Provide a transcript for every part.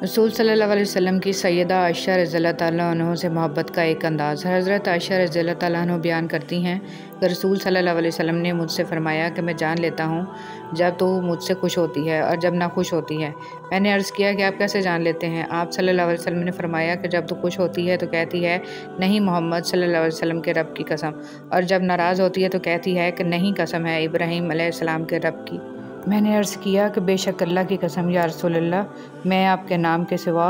रसूल सल्लल्लाहु अलैहि वसल्लम की सैयदा आयशा रज़ियल्लाहु तआला अन्हा से मोहब्बत का एक अंदाज़। हज़रत आयशा रज़ियल्लाहु तआला अन्हा बयान करती हैं कि रसूल सल्लल्लाहु अलैहि वसल्लम ने मुझसे फ़रमाया कि मैं जान लेता हूँ जब तो मुझसे खुश होती है और जब ना खुश होती है। मैंने अर्ज़ किया कि आप कैसे जान लेते हैं? आप सल्लल्लाहु अलैहि वसल्लम ने फ़रमाया कि जब तो खुश होती है तो कहती है नहीं मोहम्मद सल्लल्लाहु अलैहि वसल्लम के रब की कसम, और जब नाराज़ होती है तो कहती है कि नहीं कसम है इब्राहीम अलैहिस्सलाम के रब की। मैंने अर्ज़ किया कि बेशक अल्लाह की कसम या रसूल अल्लाह, मैं आपके नाम के सिवा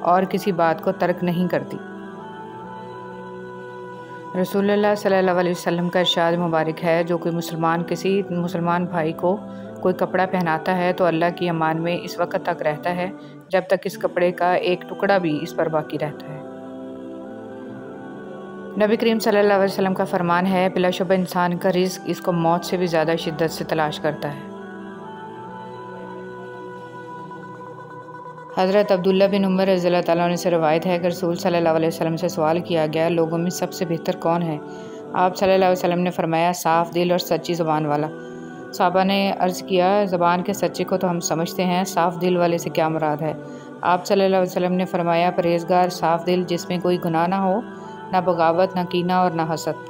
और किसी बात को तर्क नहीं करती। रसूलुल्लाह सल्लल्लाहु अलैहि वसल्लम का इरशाद मुबारक है, जो कोई मुसलमान किसी मुसलमान भाई को कोई कपड़ा पहनाता है तो अल्लाह की अमान में इस वक्त तक रहता है जब तक इस कपड़े का एक टुकड़ा भी इस पर बाकी रहता है। नबी करीम सल्लल्लाहु अलैहि वसल्लम का फरमान है, बिलाशुबह इंसान का रिज़्क इसको मौत से भी ज़्यादा शिद्दत से तलाश करता है। हज़रत अब्दुल्ला बिन उमर रज़ियल्लाहु तआला अन्हु से रवायत है कि रसूल सल्लल्लाहु अलैहि वसल्लम से सवाल किया गया, लोगों में सबसे बेहतर कौन है? आप सल्लल्लाहु अलैहि वसल्लम ने फरमाया, साफ़ दिल और सच्ची ज़ुबान वाला। सहाबा ने अर्ज़ किया, ज़बान के सच्चे को तो हम समझते हैं, साफ़ दिल वाले से क्या मुराद है? आप सल्लल्लाहु अलैहि वसल्लम ने फरमाया, परहेज़गार साफ़ दिल जिसमें कोई गुनाह ना हो, ना बगावत, ना कीना और ना हसद।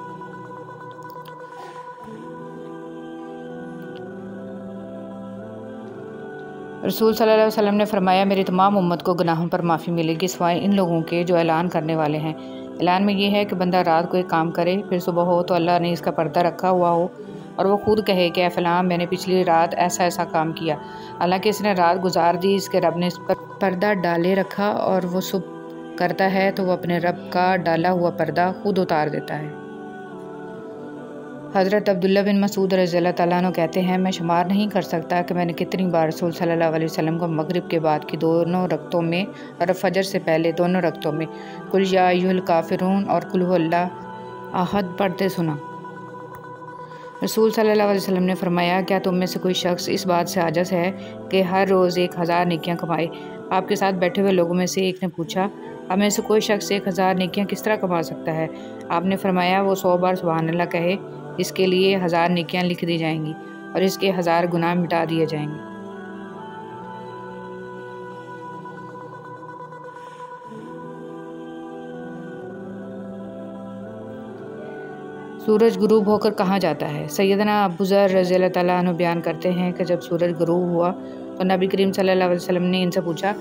रसूल सल्लल्लाहु अलैहि वसल्लम ने फरमाया, मेरी तमाम उम्मत को गुनाहों पर माफ़ी मिलेगी सिवाय इन लोगों के जो ऐलान करने वाले हैं। ऐलान में ये है कि बंदा रात को एक काम करे, फिर सुबह हो तो अल्लाह ने इसका पर्दा रखा हुआ हो और वो खुद कहे कि फ़लाँ मैंने पिछली रात ऐसा ऐसा काम किया, हालांकि इसने रात गुजार दी, इसके रब ने इस पर पर्दा डाले रखा और वो सुबह करता है तो वह अपने रब का डाला हुआ पर्दा खुद उतार देता है। हज़रत अब्दुल्ला बिन मसूद रज़ियल्लाहु तआला अन्हु कहते हैं, मैं शुमार नहीं कर सकता कि मैंने कितनी बार रसूल सल्लल्लाहु अलैहि वसल्लम को मगरिब के बाद की दोनों रकतों में और फजर से पहले दोनों रकतों में कुल या अय्युहल काफ़िरून और कुल हुवल्लाहु अहद पढ़ते सुना। रसूल सल्लल्लाहु अलैहि वसल्लम ने फरमाया, क्या तुम में से कोई शख्स इस बात से आजिज़ है कि हर रोज़ 1000 नेकियां कमाए? आपके साथ बैठे हुए लोगों में से एक ने पूछा, आप में से कोई शख्स 1000 नेकियां किस तरह कमा सकता है? आपने फरमाया, वो 100 बार सुभान अल्लाह कहे, इसके लिए 1000 नेकियां लिख दी जाएंगी और इसके 1000 गुनाह मिटा दिए जाएंगे। सूरज गुरूब होकर कहाँ जाता है? सैयदना अबू ज़र रज़ियल्लाहु तआला अन्हु बयान करते हैं कि जब सूरज गुरूब हुआ तो नबी करीम सल्लल्लाहु अलैहि वसल्लम ने इनसे पूछा,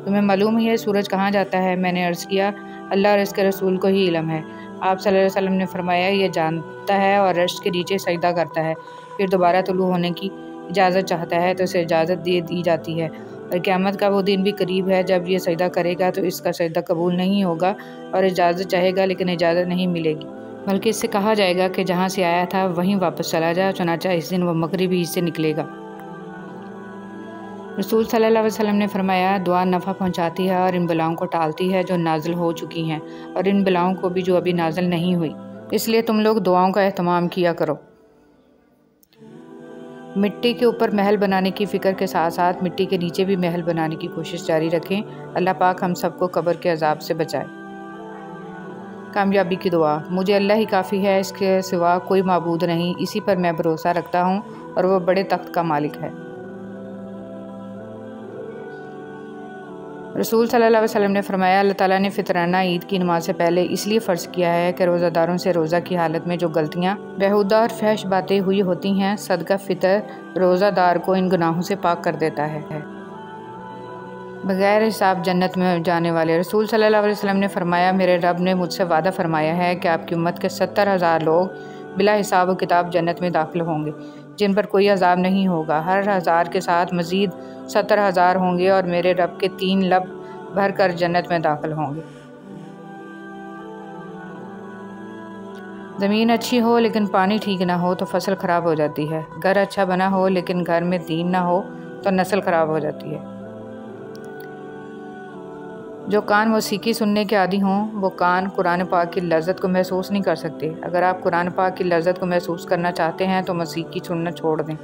तुम्हें मालूम है सूरज कहाँ जाता है? मैंने अर्ज़ किया, अल्लाह और इसके रसूल को ही इल्म है। आप सल्लल्लाहु अलैहि वसल्लम ने फरमाया, ये जानता है और अर्श के नीचे सजदा करता है, फिर दोबारा तुलू होने की इजाज़त चाहता है तो इसे इजाज़त दे दी जाती है, और क़यामत का वो दिन भी करीब है जब ये सजदा करेगा तो इसका सजदा कबूल नहीं होगा और इजाज़त चाहेगा लेकिन इजाज़त नहीं मिलेगी, बल्कि इससे कहा जाएगा कि जहाँ से आया था वहीं वापस चला जा, चुनांचे इस दिन वह मगरिबी से निकलेगा। रसूल सल्लल्लाहु अलैहि वसल्लम ने फरमाया, दुआ नफ़ा पहुँचाती है और इन बलाओं को टालती है जो नाजिल हो चुकी हैं और इन बलाओं को भी जो अभी नाजिल नहीं हुई, इसलिए तुम लोग दुआओं का एहतमाम किया करो। मिट्टी के ऊपर महल बनाने की फ़िक्र के साथ साथ मिट्टी के नीचे भी महल बनाने की कोशिश जारी रखें। अल्लाह पाक हम सबको कब्र के अजाब से बचाए। कामयाबी की दुआ, मुझे अल्लाह ही काफ़ी है, इसके सिवा कोई माबूद नहीं, इसी पर मैं भरोसा रखता हूँ और वह बड़े तख्त का मालिक है। रसूल सल्लल्लाहु अलैहि वसल्लम ने फरमाया, अल्लाह ताला ने फितराना ईद की नमाज से पहले इसलिए फ़र्ज़ किया है कि रोज़ादारों से रोज़ा की हालत में जो गलतियाँ, बेहुदा और फहश बातें हुई होती हैं, सदका फ़ितर रोज़ादार को इन गुनाहों से पाक कर देता है। बग़ैर हिसाब जन्नत में जाने वाले। रसूल सल्लल्लाहु अलैहि वसल्लम ने फरमाया, मेरे रब ने मुझसे वादा फरमाया है कि आपकी उम्मत के 70,000 लोग बिला हिसाब व किताब जन्नत में दाखिल होंगे, जिन पर कोई अजाब नहीं होगा। हर 1000 के साथ मज़ीद 70,000 होंगे और मेरे रब के 3 लब भर कर जन्नत में दाखिल होंगे। ज़मीन अच्छी हो लेकिन पानी ठीक ना हो तो फसल ख़राब हो जाती है। घर अच्छा बना हो लेकिन घर में दीन ना हो तो नस्ल ख़राब हो जाती है। जो कान मौसीकी सुनने के आदी हों वो कान कुरान पाक की लज़्ज़त को महसूस नहीं कर सकते। अगर आप कुरान पाक की लज़्ज़त को महसूस करना चाहते हैं तो मौसीकी सुनना छोड़ दें।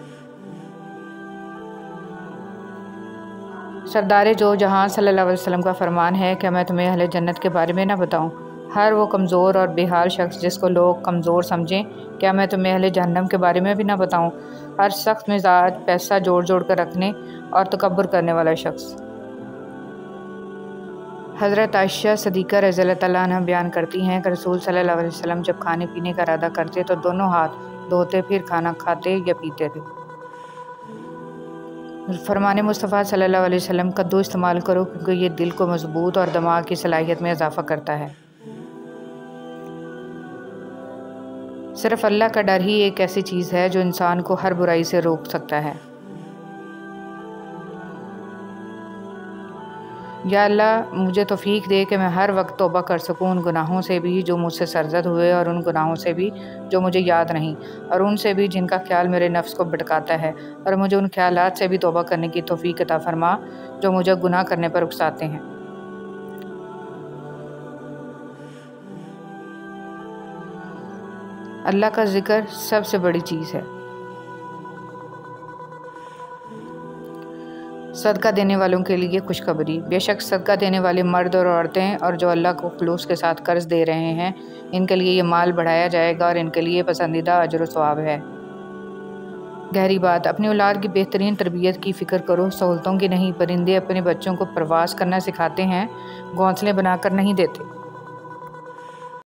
सरदार जो जहाँ सल्लल्लाहु अलैहि वसल्लम का फरमान है कि मैं तुम्हें अहले जन्नत के बारे में ना बताऊँ? हर वो कमज़ोर और बेहाल शख्स जिसको लोग कमज़ोर समझें, क्या मैं तुम्हें अहले जहन्नम के बारे में भी ना बताऊँ? हर सख्त मिजाज, पैसा जोड़ जोड़ कर रखने और तकब्बुर करने वाला शख्स। हज़रत आयशा सदीक़ा रज़ियल्लाहु तआला अन्हा बयान करती हैं कि रसूल सल्लल्लाहु अलैहि वसल्लम जब खाने पीने का इरादा करते तो दोनों हाथ धोते फिर खाना खाते या पीते थे। फरमाने मुस्तफ़ा सल्लल्लाहु अलैहि वसल्लम कद्दू इस्तेमाल करो क्योंकि ये दिल को मजबूत और दिमाग की सलाहियत में इजाफ़ा करता है। सिर्फ़ अल्लाह का डर ही एक ऐसी चीज़ है जो इंसान को हर बुराई से रोक सकता है। या अल्लाह मुझे तौफ़ीक दे कि मैं हर वक्त तौबा कर सकूं उन गुनाहों से भी जो मुझसे सरज़द हुए और उन गुनाहों से भी जो मुझे याद नहीं, और उनसे भी जिनका ख्याल मेरे नफ्स को भटकाता है, और मुझे उन ख्यालात से भी तौबा करने की तौफ़ीक अता फरमा जो मुझे गुनाह करने पर उकसाते हैं। अल्लाह का ज़िक्र सबसे बड़ी चीज़ है। सदका देने वालों के लिए खुशखबरी। बेशक सदका देने वाले मर्द और औरतें और जो अल्लाह को खुलूस के साथ कर्ज दे रहे हैं, इनके लिए ये माल बढ़ाया जाएगा और इनके लिए पसंदीदा अजर व सवाब है। गहरी बात, अपनी औलाद की बेहतरीन तरबियत की फ़िक्र करो, सहूलतों की नहीं। परिंदे अपने बच्चों को परवाज़ करना सिखाते हैं, घोंसले बनाकर नहीं देते।